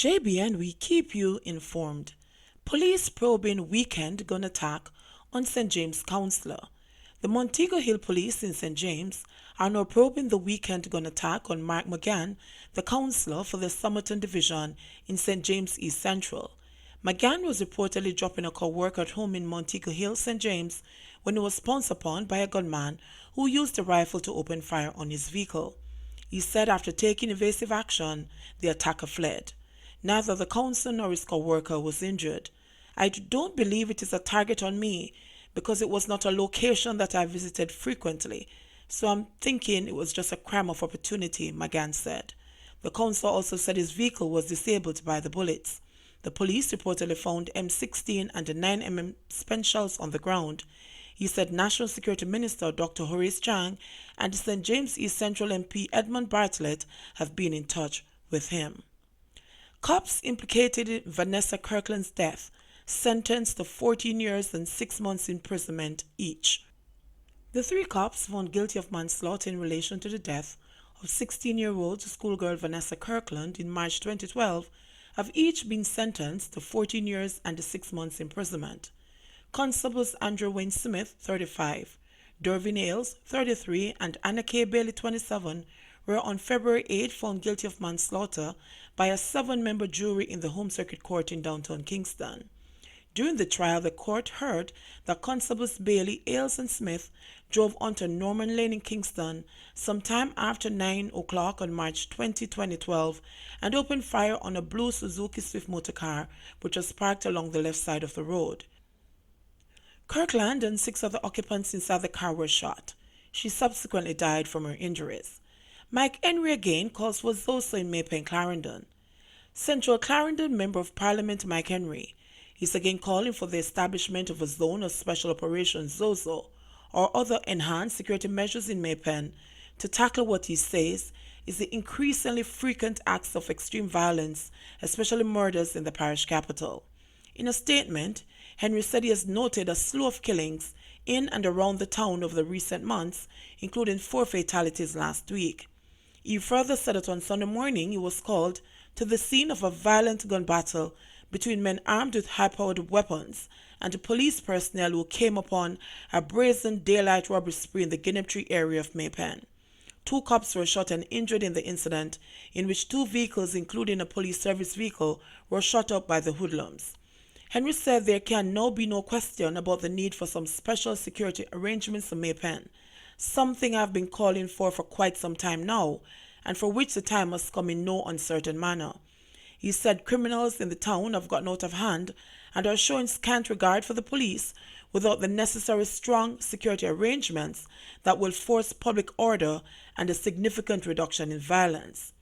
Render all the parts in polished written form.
JBN, we keep you informed. Police probing weekend gun attack on St. James Councillor. The Montego Hill Police in St. James are now probing the weekend gun attack on Mark McGann, the councillor for the Somerton Division in St. James East Central. McGann was reportedly dropping a co-worker at home in Montego Hill, St. James, when he was pounced upon by a gunman who used a rifle to open fire on his vehicle. He said after taking evasive action, the attacker fled. Neither the councillor nor his co-worker was injured. I don't believe it is a target on me because it was not a location that I visited frequently, so I'm thinking it was just a crime of opportunity, McGann said. The councillor also said his vehicle was disabled by the bullets. The police reportedly found M16 and a 9mm spent shells on the ground. He said National Security Minister Dr. Horace Chang and St. James East Central MP Edmund Bartlett have been in touch with him. Cops implicated in Vanessa Kirkland's death sentenced to 14 years and 6 months imprisonment each. The three cops found guilty of manslaughter in relation to the death of 16-year-old schoolgirl Vanessa Kirkland in March 2012 have each been sentenced to 14 years and 6 months imprisonment. Constables Andrew Wayne Smith, 35, Dervin Ailes, 33, and Anna K. Bailey, 27, were on February 8 found guilty of manslaughter by a 7-member jury in the Home Circuit Court in downtown Kingston. During the trial, the court heard that Constables Bailey, Ailes, and Smith drove onto Norman Lane in Kingston sometime after 9 o'clock on March 20, 2012 and opened fire on a blue Suzuki Swift motor car which was parked along the left side of the road. Kirkland and 6 other occupants inside the car were shot. She subsequently died from her injuries. Mike Henry again calls for Z0S0 in Maypen Clarendon. Central Clarendon Member of Parliament Mike Henry is again calling for the establishment of a zone of special operations Z0S0 or other enhanced security measures in Maypen to tackle what he says is the increasingly frequent acts of extreme violence, especially murders in the parish capital. In a statement, Henry said he has noted a slew of killings in and around the town over the recent months, including 4 fatalities last week. He further said that on Sunday morning he was called to the scene of a violent gun battle between men armed with high-powered weapons and police personnel who came upon a brazen daylight robbery spree in the Guineap area of Maypen. 2 cops were shot and injured in the incident, in which 2 vehicles, including a police service vehicle, were shot up by the hoodlums. Henry said there can now be no question about the need for some special security arrangements in Maypen, something I've been calling for quite some time now, and for which the time has come in no uncertain manner. He said criminals in the town have gotten out of hand and are showing scant regard for the police without the necessary strong security arrangements that will force public order and a significant reduction in violence.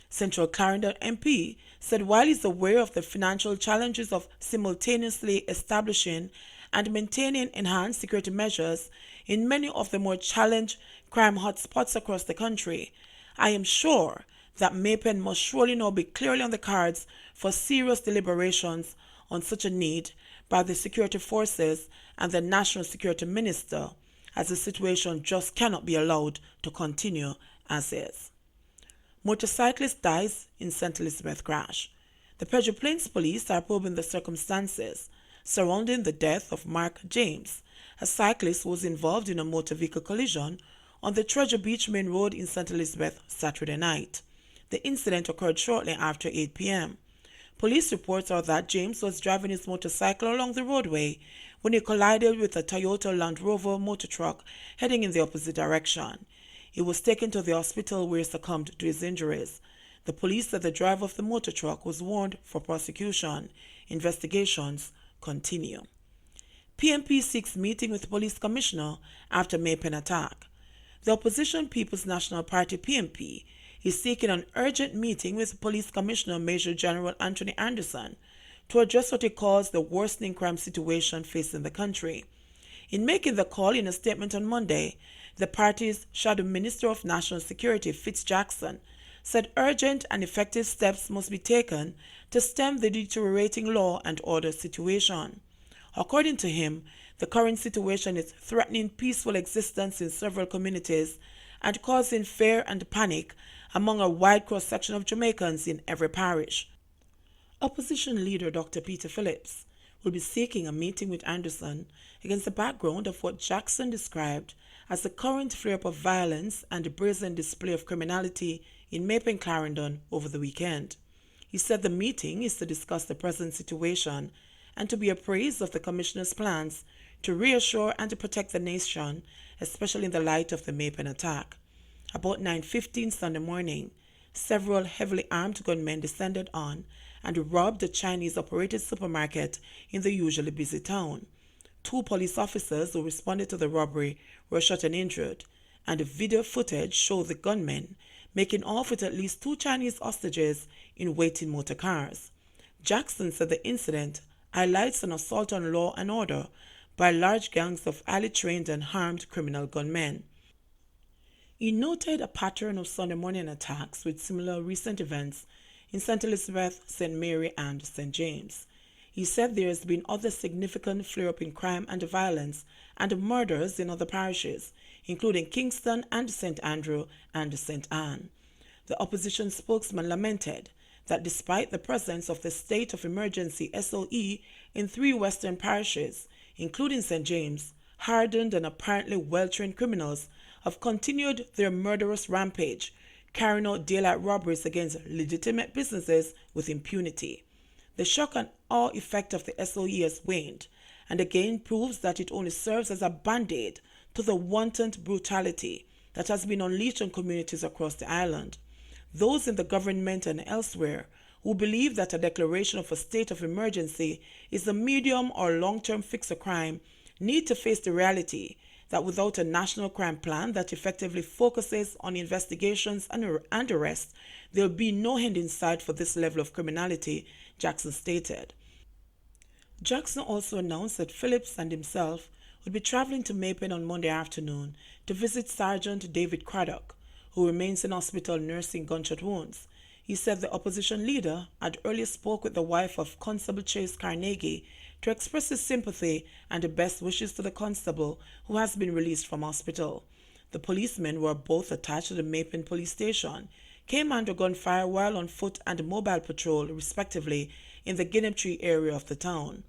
Central Clarendon MP said while he's aware of the financial challenges of simultaneously establishing and maintaining enhanced security measures in many of the more challenged crime hotspots across the country, I am sure that Maypen must surely now be clearly on the cards for serious deliberations on such a need by the security forces and the National Security Minister, as the situation just cannot be allowed to continue as is. Motorcyclist dies in St. Elizabeth crash. The Pedro Plains police are probing the circumstances surrounding the death of Mark James, a cyclist who was involved in a motor vehicle collision on the Treasure Beach Main Road in St. Elizabeth Saturday night. The incident occurred shortly after 8 p.m. Police reports are that James was driving his motorcycle along the roadway when he collided with a Toyota Land Rover motor truck heading in the opposite direction. He was taken to the hospital where he succumbed to his injuries. The police said the driver of the motor truck was warned for prosecution. Investigations continue. PMP seeks meeting with Police Commissioner after Maypen attack. The opposition People's National Party PMP is seeking an urgent meeting with Police Commissioner Major General Anthony Anderson to address what he calls the worsening crime situation facing the country. In making the call in a statement on Monday, the party's Shadow Minister of National Security, Fitz Jackson, said urgent and effective steps must be taken to stem the deteriorating law and order situation. According to him, the current situation is threatening peaceful existence in several communities and causing fear and panic among a wide cross-section of Jamaicans in every parish. Opposition leader Dr. Peter Phillips will be seeking a meeting with Anderson against the background of what Jackson described as the current flare-up of violence and the brazen display of criminality in Mape and Clarendon over the weekend. He said the meeting is to discuss the present situation and to be appraised of the Commissioner's plans to reassure and to protect the nation, especially in the light of the Mapen attack. About 9:15 Sunday morning, several heavily armed gunmen descended on and robbed a Chinese-operated supermarket in the usually busy town. 2 police officers who responded to the robbery were shot and injured, and the video footage showed the gunmen making off with at least 2 Chinese hostages in waiting motor cars. Jackson said the incident highlights an assault on law and order by large gangs of highly trained and armed criminal gunmen. He noted a pattern of Sunday morning attacks with similar recent events in St. Elizabeth, St. Mary, and St. James. He said there has been other significant flare-up in crime and violence and murders in other parishes, including Kingston and St. Andrew and St. Anne. The opposition spokesman lamented that despite the presence of the state of emergency SOE in 3 western parishes, including St. James, hardened and apparently well-trained criminals have continued their murderous rampage, carrying out daylight robberies against legitimate businesses with impunity. The shock and awe effect of the SOE has waned, and again proves that it only serves as a band-aid to the wanton brutality that has been unleashed on communities across the island. Those in the government and elsewhere who believe that a declaration of a state of emergency is a medium or long-term fix of crime need to face the reality that without a national crime plan that effectively focuses on investigations and arrests, there will be no end in sight for this level of criminality, Jackson stated. Jackson also announced that Phillips and himself would be traveling to Mapen on Monday afternoon to visit Sergeant David Craddock, who remains in hospital nursing gunshot wounds. He said the opposition leader had earlier spoke with the wife of Constable Chase Carnegie to express his sympathy and the best wishes to the constable who has been released from hospital. The policemen were both attached to the Mapen police station, came under gunfire while on foot and mobile patrol, respectively, in the Guinea Tree area of the town.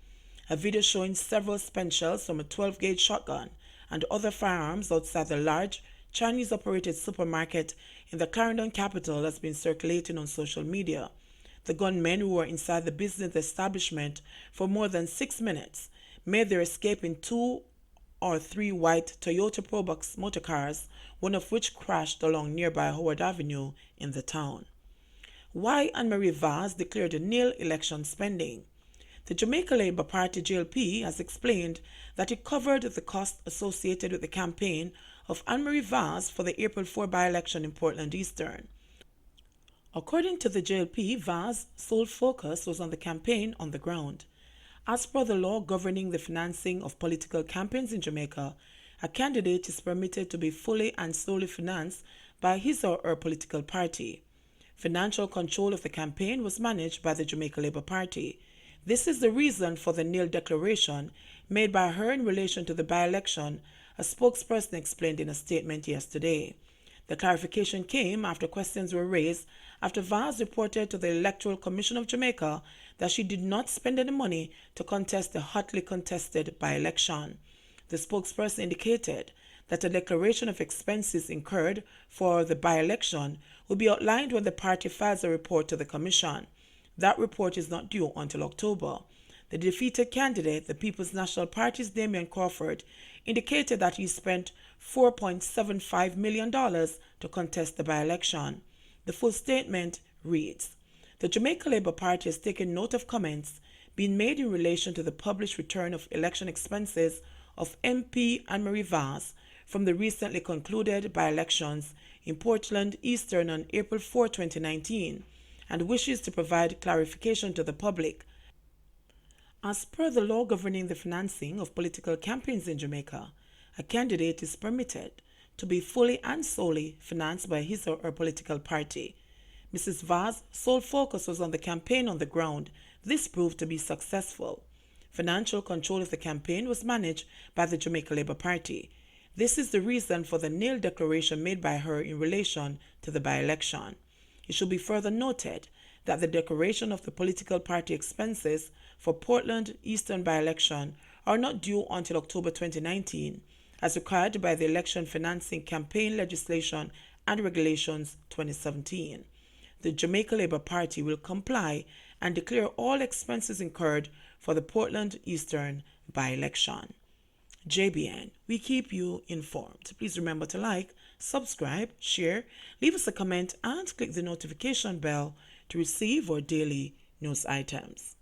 A video showing several spent shells from a 12-gauge shotgun and other firearms outside the large Chinese-operated supermarket in the Clarendon capital has been circulating on social media. The gunmen, who were inside the business establishment for more than 6 minutes, made their escape in 2 or 3 white Toyota Probox motorcars, one of which crashed along nearby Howard Avenue in the town. Why Anne-Marie Vaz declared nil election spending. The Jamaica Labour Party JLP has explained that it covered the cost associated with the campaign of Anne-Marie Vaz for the April 4 by-election in Portland Eastern. According to the JLP, Vaz's sole focus was on the campaign on the ground. As per the law governing the financing of political campaigns in Jamaica, a candidate is permitted to be fully and solely financed by his or her political party. Financial control of the campaign was managed by the Jamaica Labour Party. This is the reason for the nil declaration made by her in relation to the by-election, a spokesperson explained in a statement yesterday. The clarification came after questions were raised after Vaz reported to the Electoral Commission of Jamaica that she did not spend any money to contest the hotly contested by-election. The spokesperson indicated that a declaration of expenses incurred for the by-election will be outlined when the party files a report to the Commission. That report is not due until October. The defeated candidate, the People's National Party's Damian Crawford, indicated that he spent $4.75 million to contest the by-election. The full statement reads, "The Jamaica Labour Party has taken note of comments being made in relation to the published return of election expenses of MP Anne-Marie Vaz from the recently concluded by-elections in Portland Eastern on April 4, 2019, and wishes to provide clarification to the public. As per the law governing the financing of political campaigns in Jamaica, a candidate is permitted to be fully and solely financed by his or her political party. Mrs. Vaz's sole focus was on the campaign on the ground. This proved to be successful. Financial control of the campaign was managed by the Jamaica Labour Party. This is the reason for the nil declaration made by her in relation to the by-election. It should be further noted that the declaration of the political party expenses for Portland Eastern by-election are not due until October 2019, as required by the Election Financing Campaign Legislation and Regulations 2017. The Jamaica Labour Party will comply and declare all expenses incurred for the Portland Eastern by-election. JBN, we keep you informed. Please remember to like, subscribe, share, leave us a comment, and click the notification bell to receive our daily news items.